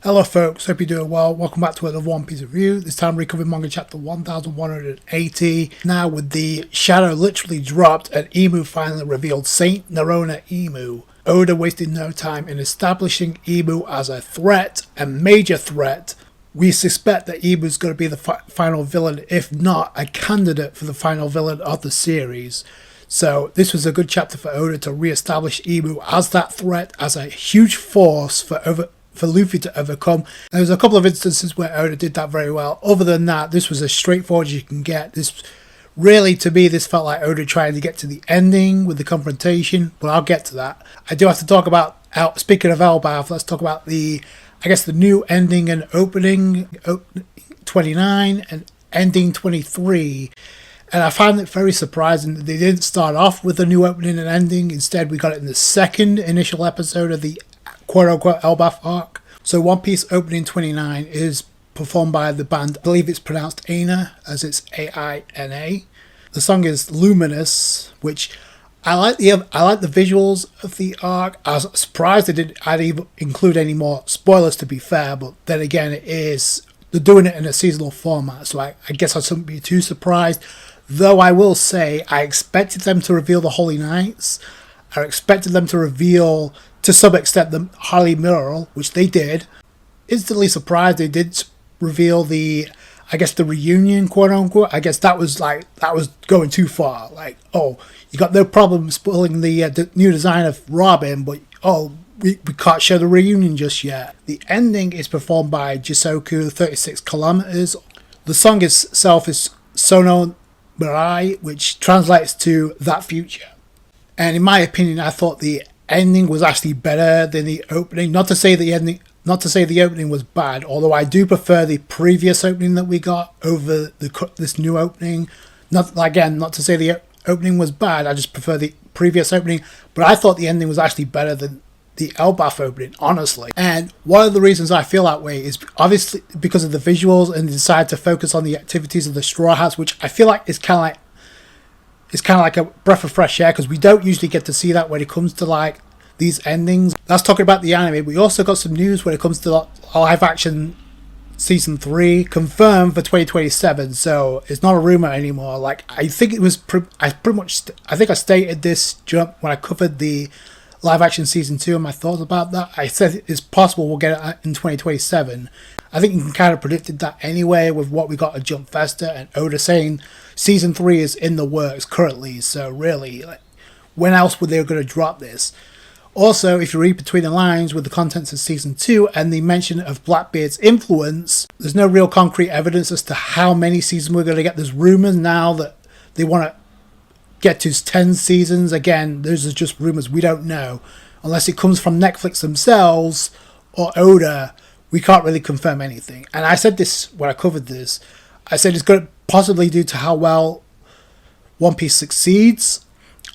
Hello folks, hope you're doing well. Welcome back to another One Piece review. This time we're covering manga chapter 1180. Now with the shadow literally dropped and IMU finally revealed Saint Nerona IMU. Oda wasted no time in establishing IMU as a threat, a major threat. We suspect that IMU is going to be the final villain, if not a candidate for the final villain of the series. So this was a good chapter for Oda to re-establish IMU as that threat, as a huge force for Luffy to overcome. There was a couple of instances where Oda did that very well. Other than that, this was as straightforward as you can get. This really, to me, this felt like Oda trying to get to the ending with the confrontation, but I'll get to that. I do have to talk about, speaking of Elbaph, let's talk about the new ending and opening 29 and ending 23. And I found it very surprising that they didn't start off with a new opening and ending. Instead, we got it in the second initial episode of the quote-unquote Elbaph arc. So One Piece opening 29 is performed by the band, I believe it's pronounced Aina, as it's A-I-N-A. The song is Luminous, which I like the visuals of the arc. I was surprised they didn't even include any more spoilers, to be fair, but then again, they're doing it in a seasonal format, so I guess I shouldn't be too surprised. Though I will say, I expected them to reveal the Holy Knights. I expected them to reveal, to some extent, the Harley Mural, which they did. Instantly surprised they did reveal the reunion, quote unquote. I guess that was going too far. Like, oh, you got no problem spoiling the new design of Robin, but we can't show the reunion just yet. The ending is performed by Jisoku 36 Kilometers. The song itself is Sono Mirai, which translates to That Future. And in my opinion, I thought the ending was actually better than the opening. Not to say the opening was bad, although I do prefer the previous opening that we got over this new opening. Not to say the opening was bad, I just prefer the previous opening, but I thought the ending was actually better than the Elbaph opening, honestly. And one of the reasons I feel that way is obviously because of the visuals, and they decided to focus on the activities of the Straw Hats, which I feel like is kind of like a breath of fresh air, because we don't usually get to see that when it comes to like these endings. That's talking about the anime. We also got some news when it comes to live action season 3 confirmed for 2027, so it's not a rumor anymore. Like, I think it was I think I stated this when I covered the live action season 2 and my thoughts about that. I said it's possible we'll get it in 2027. I think you can kind of predicted that anyway with what we got at Jump Festa and Oda saying season 3 is in the works currently. So really, like, when else were they going to drop this? Also, if you read between the lines with the contents of season 2 and the mention of Blackbeard's influence, there's no real concrete evidence as to how many seasons we're going to get. There's rumors now that they want to get to 10 seasons. Again, those are just rumors. We don't know. Unless it comes from Netflix themselves or Oda, we can't really confirm anything. And I said this when I covered this. I said it's going to possibly due to how well One Piece succeeds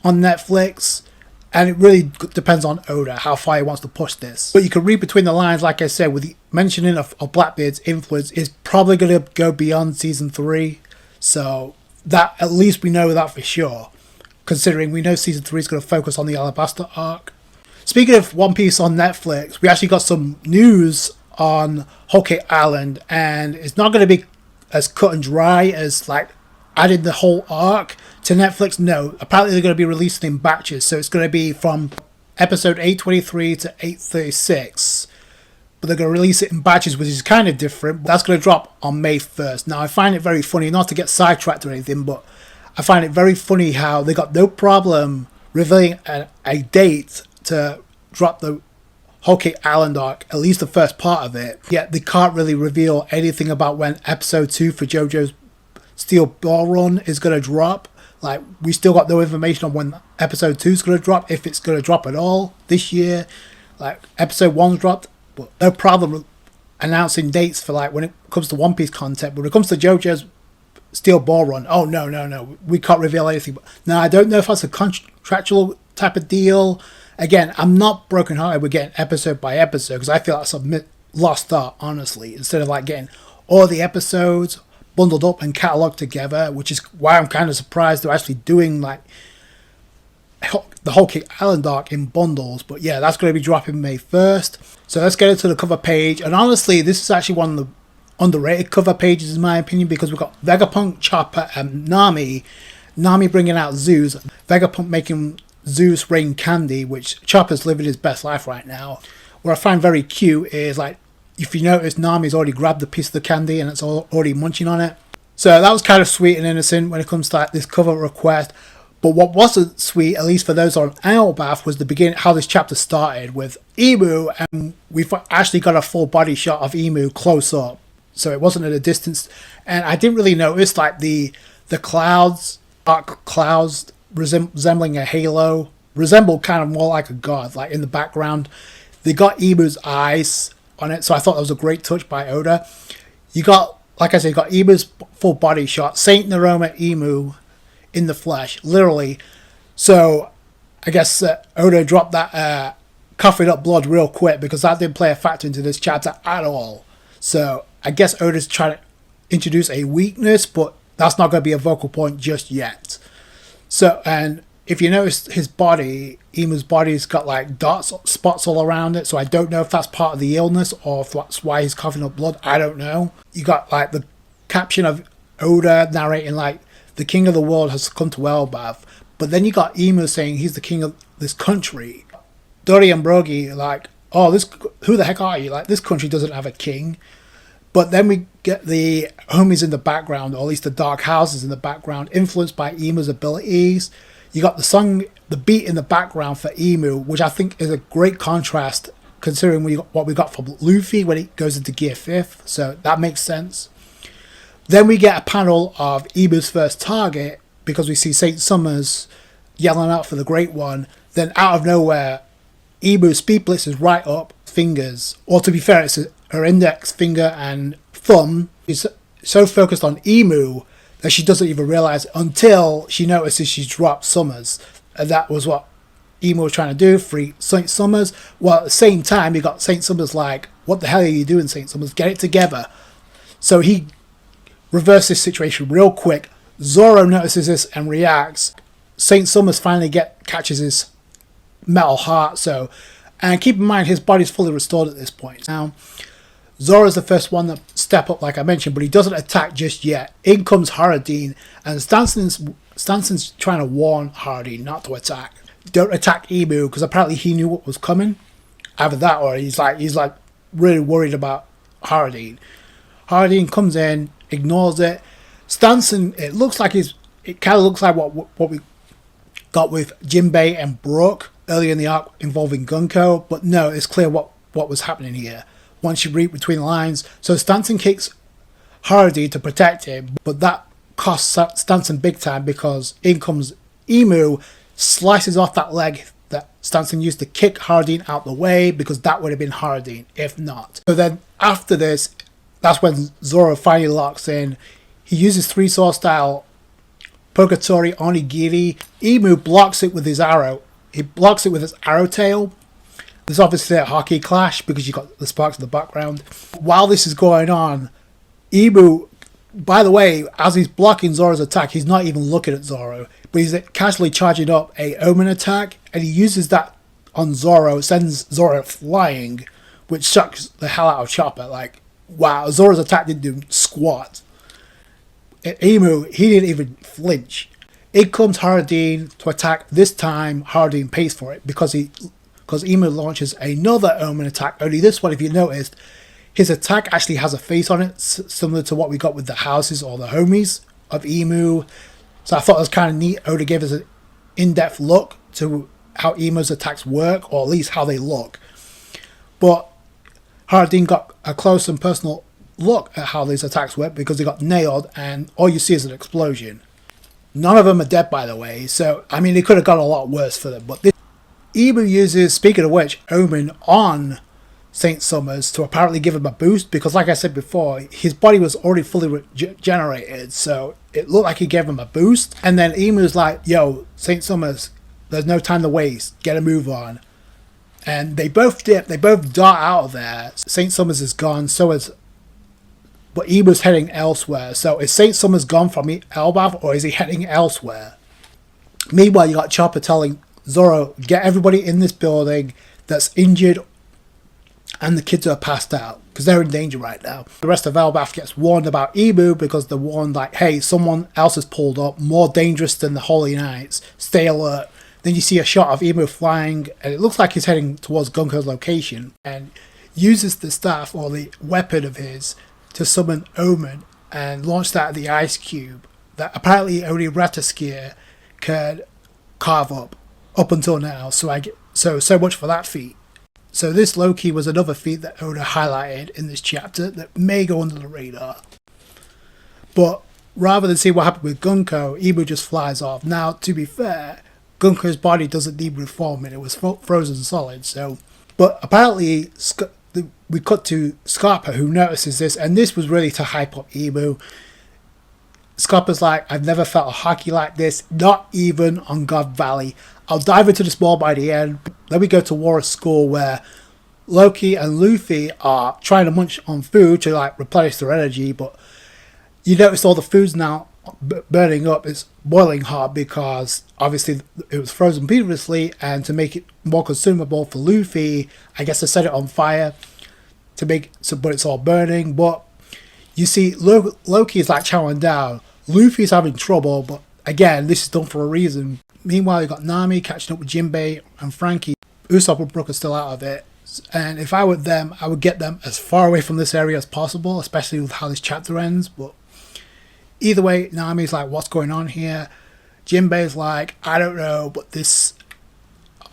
on Netflix. And it really depends on Oda, how far he wants to push this. But you can read between the lines, like I said, with the mentioning of Blackbeard's influence is probably going to go beyond season 3. So that, at least we know that for sure, considering we know season 3 is going to focus on the Alabasta arc. Speaking of One Piece on Netflix, we actually got some news on Whole Cake Island, and it's not going to be as cut and dry as like adding the whole arc to Netflix. No, apparently they're going to be releasing in batches, so it's going to be from episode 823 to 836, but they're going to release it in batches, which is kind of different. That's going to drop on May 1st. Now, I find it very funny, not to get sidetracked or anything, but I find it very funny how they got no problem revealing a date to drop the Whole Cake Island arc, at least the first part of it, yet they can't really reveal anything about when episode 2 for JoJo's Steel Ball Run is going to drop. Like, we still got no information on when episode 2 is going to drop, if it's going to drop at all this year. Like, episode 1's dropped, but no problem announcing dates for like when it comes to One Piece content. But when it comes to JoJo's Steel Ball Run, oh no, we can't reveal anything. But now, I don't know if that's a contractual type of deal. Again, I'm not brokenhearted with getting episode by episode, because I feel that's a lost art, honestly, instead of like getting all the episodes bundled up and catalogued together, which is why I'm kind of surprised they're actually doing like the whole Kick Island arc in bundles. But yeah, that's going to be dropping May 1st. So let's get into the cover page. And honestly, this is actually one of the underrated cover pages in my opinion, because we've got Vegapunk, Chopper, and Nami. Nami bringing out Zeus, Vegapunk making Zeus rain candy, which Chopper's living his best life right now. What I find very cute is, like, if you notice, Nami's already grabbed a piece of the candy and it's already munching on it. So that was kind of sweet and innocent when it comes to like this cover request. But what wasn't sweet, at least for those on Elbaph, was the beginning, how this chapter started with Emu, and we've actually got a full body shot of Emu close up. So it wasn't at a distance. And I didn't really notice like the clouds, dark clouds resembling a halo, resembled kind of more like a god, like in the background. They got Emu's eyes on it, so I thought that was a great touch by Oda. You got, like I said, you got Emu's full body shot, Saint Nerona Emu in the flesh, literally. So I guess Oda dropped that coughing up blood real quick, because that didn't play a factor into this chapter at all. So I guess Oda's trying to introduce a weakness, but that's not going to be a vocal point just yet. So, and if you notice his body, Emu's body's got like dots, spots all around it. So I don't know if that's part of the illness or if that's why he's coughing up blood. I don't know. You got like the caption of Oda narrating like the king of the world has come to Elbaph. But then you got Emu saying he's the king of this country. Dori and Brogy like, oh, who the heck are you? Like, this country doesn't have a king. But then we get the homies in the background, or at least the dark houses in the background, influenced by Emu's abilities. You got the song, the beat in the background for Emu, which I think is a great contrast considering what we got from Luffy when he goes into Gear 5th. So that makes sense. Then we get a panel of Emu's first target, because we see Saint Summers yelling out for the Great One. Then out of nowhere, Emu's speed blitz is right up, fingers. Or to be fair, it's her index finger and thumb is so focused on Emu that she doesn't even realize it until she notices she's dropped Summers. And that was what Emu was trying to do, free Saint Summers. Well, at the same time, you got Saint Summers like, what the hell are you doing, Saint Summers? Get it together. So he reversed this situation real quick. Zoro notices this and reacts. Saint Summers finally catches his metal heart. So, and keep in mind, his body's fully restored at this point. Now, Zoro's the first one to step up, like I mentioned, but he doesn't attack just yet. In comes Haradin, and Stanson's trying to warn Haradin not to attack. Don't attack Emu, because apparently he knew what was coming. Either that, or he's like really worried about Haradin. Haradin comes in, ignores it. Stanson, it kind of looks like what we got with Jinbei and Brook earlier in the arc involving Gunko, but no, it's clear what was happening here once you read between the lines. So Stanson kicks Haradin to protect him, but that costs Stanson big time, because in comes Emu, slices off that leg that Stanson used to kick Haradin out the way, because that would have been Haradin if not. So then after this, that's when Zoro finally locks in. He uses 3-sword style Poketori Onigiri. Emu blocks it with his arrow. He blocks it with his arrow tail. There's obviously a hockey clash because you got the sparks in the background. While this is going on, Emu, by the way, as he's blocking Zoro's attack, he's not even looking at Zoro, but he's casually charging up a Omen attack, and he uses that on Zoro, sends Zoro flying, which shocks the hell out of Chopper. Like, wow, Zoro's attack didn't do squat. Emu, he didn't even flinch. In comes Haradin to attack. This time, Haradin pays for it because Emu launches another Omen attack. Only this one, if you noticed, his attack actually has a face on it, similar to what we got with the houses or the homies of Emu. So I thought it was kind of neat. Oda gave us an in-depth look to how Emu's attacks work, or at least how they look. But Haradin got a close and personal look at how these attacks work, because they got nailed and all you see is an explosion. None of them are dead, by the way, so I mean, it could have got a lot worse for them. But this Emu uses, speaking of which, Omen on Saint Summers to apparently give him a boost, because like I said before, his body was already fully regenerated, so it looked like he gave him a boost. And then Emu's like, yo, Saint Summers, there's no time to waste, get a move on. And they both dip, they both dart out of there. Saint Summers is gone, but Emu's heading elsewhere. So is Saint Summers gone from Elbaph, or is he heading elsewhere? Meanwhile, you got Chopper telling Zoro, get everybody in this building that's injured and the kids are passed out because they're in danger right now. The rest of Elbaph gets warned about IMU because they're warned like, hey, someone else has pulled up, more dangerous than the Holy Knights. Stay alert. Then you see a shot of IMU flying, and it looks like he's heading towards Gunko's location, and uses the staff or the weapon of his to summon OMEN and launch that at the ice cube that apparently only Rataskir could carve up until now. So much for that feat. So this Loki was another feat that Oda highlighted in this chapter that may go under the radar. But rather than see what happened with Gunko, IMU just flies off. Now, to be fair, Gunko's body doesn't need reforming. It was frozen solid. So, but apparently we cut to Scarpa, who notices this, and this was really to hype up IMU. Scarpa's like, I've never felt a hockey like this, not even on God Valley. I'll dive into this more by the end. Then we go to War's school where Loki and Luffy are trying to munch on food to like replenish their energy, but you notice all the food's now burning up. It's boiling hot because obviously it was frozen previously, and to make it more consumable for Luffy, I guess they set it on fire to make so, but it's all burning. But you see Loki is like chowing down. Luffy's having trouble, but again, this is done for a reason. Meanwhile, you got Nami catching up with Jinbei and Frankie. Usopp and Brook are still out of it. And if I were them, I would get them as far away from this area as possible, especially with how this chapter ends. But either way, Nami's like, what's going on here? Jinbei's like, I don't know, but this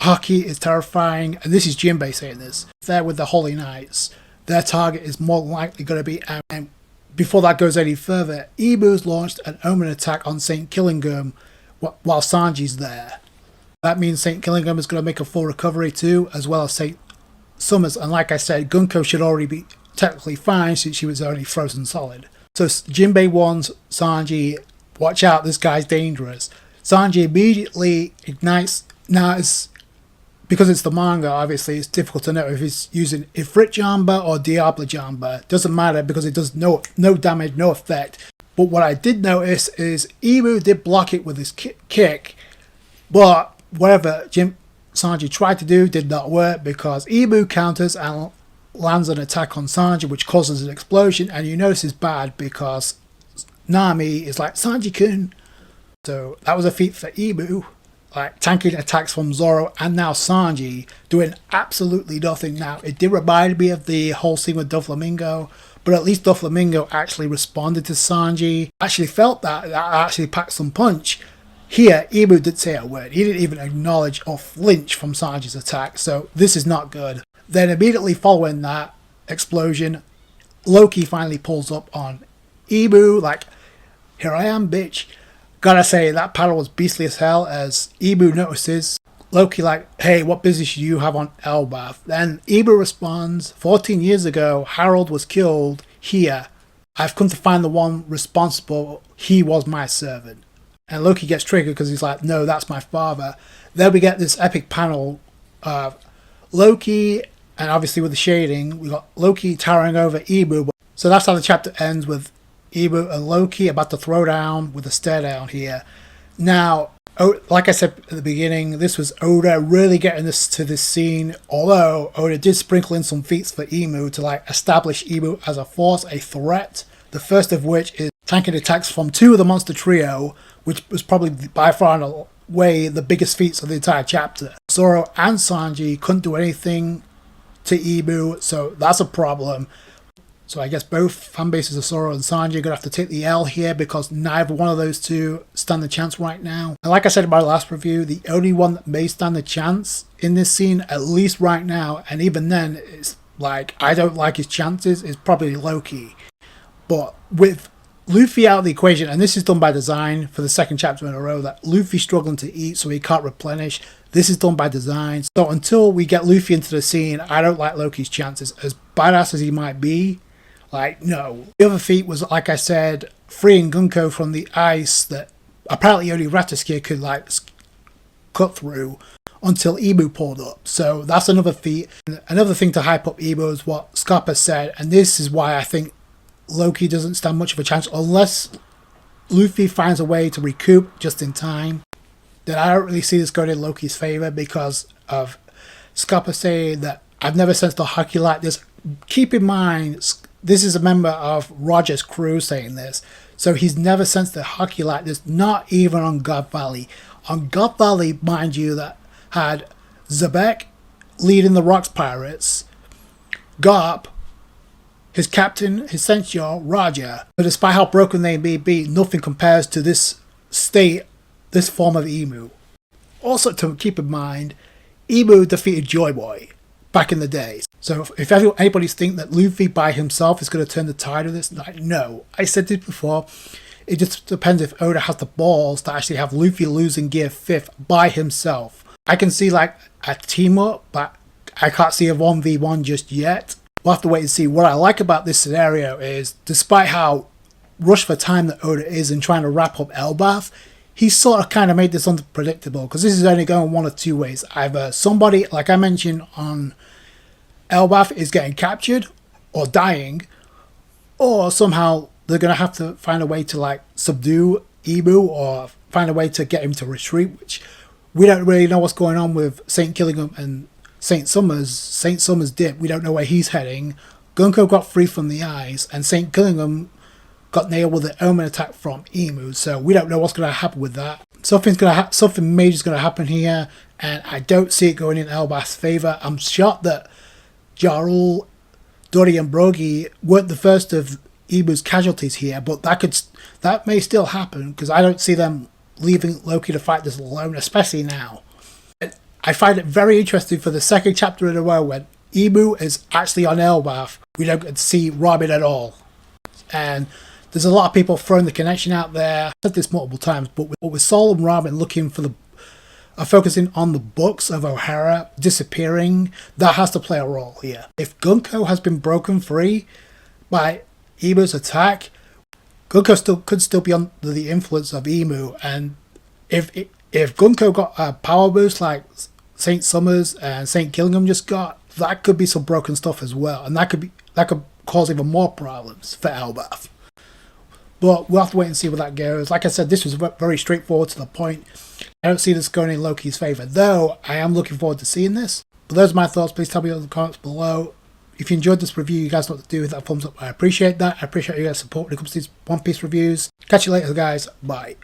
hockey is terrifying. And this is Jinbei saying this. They're with the Holy Knights. Their target is more likely going to be... And before that goes any further, IMU'S launched an Omen attack on St. Killingham while Sanji's there. That means St. Killingham is going to make a full recovery too, as well as St. Summers. And like I said, Gunko should already be technically fine since she was only frozen solid. So Jinbei warns Sanji, watch out, this guy's dangerous. Sanji immediately ignites. Now, because it's the manga, obviously, it's difficult to know if he's using Ifrit Jamba or Diablo Jamba. Doesn't matter because it does no damage, no effect. But what I did notice is IMU did block it with his kick, but whatever Sanji tried to do did not work because IMU counters and lands an attack on Sanji, which causes an explosion, and you notice it's bad because Nami is like, Sanji-kun. So that was a feat for IMU, like tanking attacks from Zoro and now Sanji doing absolutely nothing. Now, it did remind me of the whole scene with Doflamingo, but at least Doflamingo actually responded to Sanji. Actually felt that actually packed some punch. Here, IMU did say a word. He didn't even acknowledge or flinch from Sanji's attack, so this is not good. Then immediately following that explosion, Loki finally pulls up on IMU, like, here I am, bitch. Gotta say, that panel was beastly as hell as IMU notices. Loki like, hey, what business do you have on Elbaph? Then IMU responds, 14 years ago, Harold was killed here. I've come to find the one responsible. He was my servant. And Loki gets triggered because he's like, no, that's my father. Then we get this epic panel of Loki, and obviously with the shading, we got Loki towering over IMU. So that's how the chapter ends, with IMU and Loki about to throw down with a stare down here. Now, like I said at the beginning, this was Oda really getting this to this scene, although Oda did sprinkle in some feats for IMU to like establish IMU as a force, a threat. The first of which is tanking attacks from two of the monster trio, which was probably by far and away the biggest feats of the entire chapter. Zoro and Sanji couldn't do anything to IMU, so that's a problem. So I guess both fan bases of Zoro and Sanji are going to have to take the L here because neither one of those two stand the chance right now. And like I said in my last review, the only one that may stand the chance in this scene, at least right now, and even then, it's like, I don't like his chances, is probably Loki. But with Luffy out of the equation, and this is done by design for the second chapter in a row, that Luffy's struggling to eat so he can't replenish. This is done by design. So until we get Luffy into the scene, I don't like Loki's chances. As badass as he might be, like, no. The other feat was, like I said, freeing Gunko from the ice that apparently only Rataskir could, like, cut through until IMU pulled up. So that's another feat. Another thing to hype up IMU is what Scarpa said, and this is why I think Loki doesn't stand much of a chance unless Luffy finds a way to recoup just in time. then I don't really see this going in Loki's favor because of Scupper saying that I've never sensed a hockey like this. Keep in mind, this is a member of Roger's crew saying this, so he's never sensed a hockey like this, not even on God Valley. On God Valley, mind you, that had Zebek leading the Rocks Pirates, Garp, his captain, his censor, Roger. But despite how broken they may be, nothing compares to this state, this form of Emu. Also to keep in mind, Emu defeated Joy Boy back in the day. So if anybody's think that Luffy by himself is going to turn the tide of this, like, no. I said this before, it just depends if Oda has the balls to actually have Luffy losing Gear 5th by himself. I can see like a team up, but I can't see a 1v1 just yet. We'll have to wait and see. What I like about this scenario is, despite how rushed for time that Oda is in trying to wrap up Elbaph, he sort of kind of made this unpredictable, because this is only going one of two ways. Either somebody, like I mentioned on Elbaph, is getting captured or dying, or somehow they're going to have to find a way to like subdue Emu or find a way to get him to retreat, which we don't really know what's going on with St. Killingham and St. Summers. St. Summers dipped. We don't know where he's heading. Gunko got free from the eyes, and St. Killingham got nailed with an Omen attack from Emu, so we don't know what's going to happen with that. Something major is going to happen here, and I don't see it going in Elbaph's favour. I'm shocked that Jarul, Dory and Brogy weren't the first of Emu's casualties here, but that may still happen, because I don't see them leaving Loki to fight this alone, especially now. I find it very interesting for the second chapter in a row when Emu is actually on Elbaph. We don't get to see Robin at all. And there's a lot of people throwing the connection out there. I've said this multiple times, but with Sol and Robin looking for focusing on the books of O'Hara disappearing, that has to play a role here. If Gunko has been broken free by Emu's attack, Gunko could still be under the influence of Emu, and if Gunko got a power boost like St. Summers and St. Killingham just got, that could be some broken stuff as well, and that could cause even more problems for Elbaph. But we'll have to wait and see where that goes. Like I said, this was very straightforward to the point. I don't see this going in Loki's favour, though I am looking forward to seeing this. But those are my thoughts. Please tell me in the comments below. If you enjoyed this review, you guys know what to do with that thumbs up. I appreciate that. I appreciate you guys' support when it comes to these One Piece reviews. Catch you later, guys. Bye.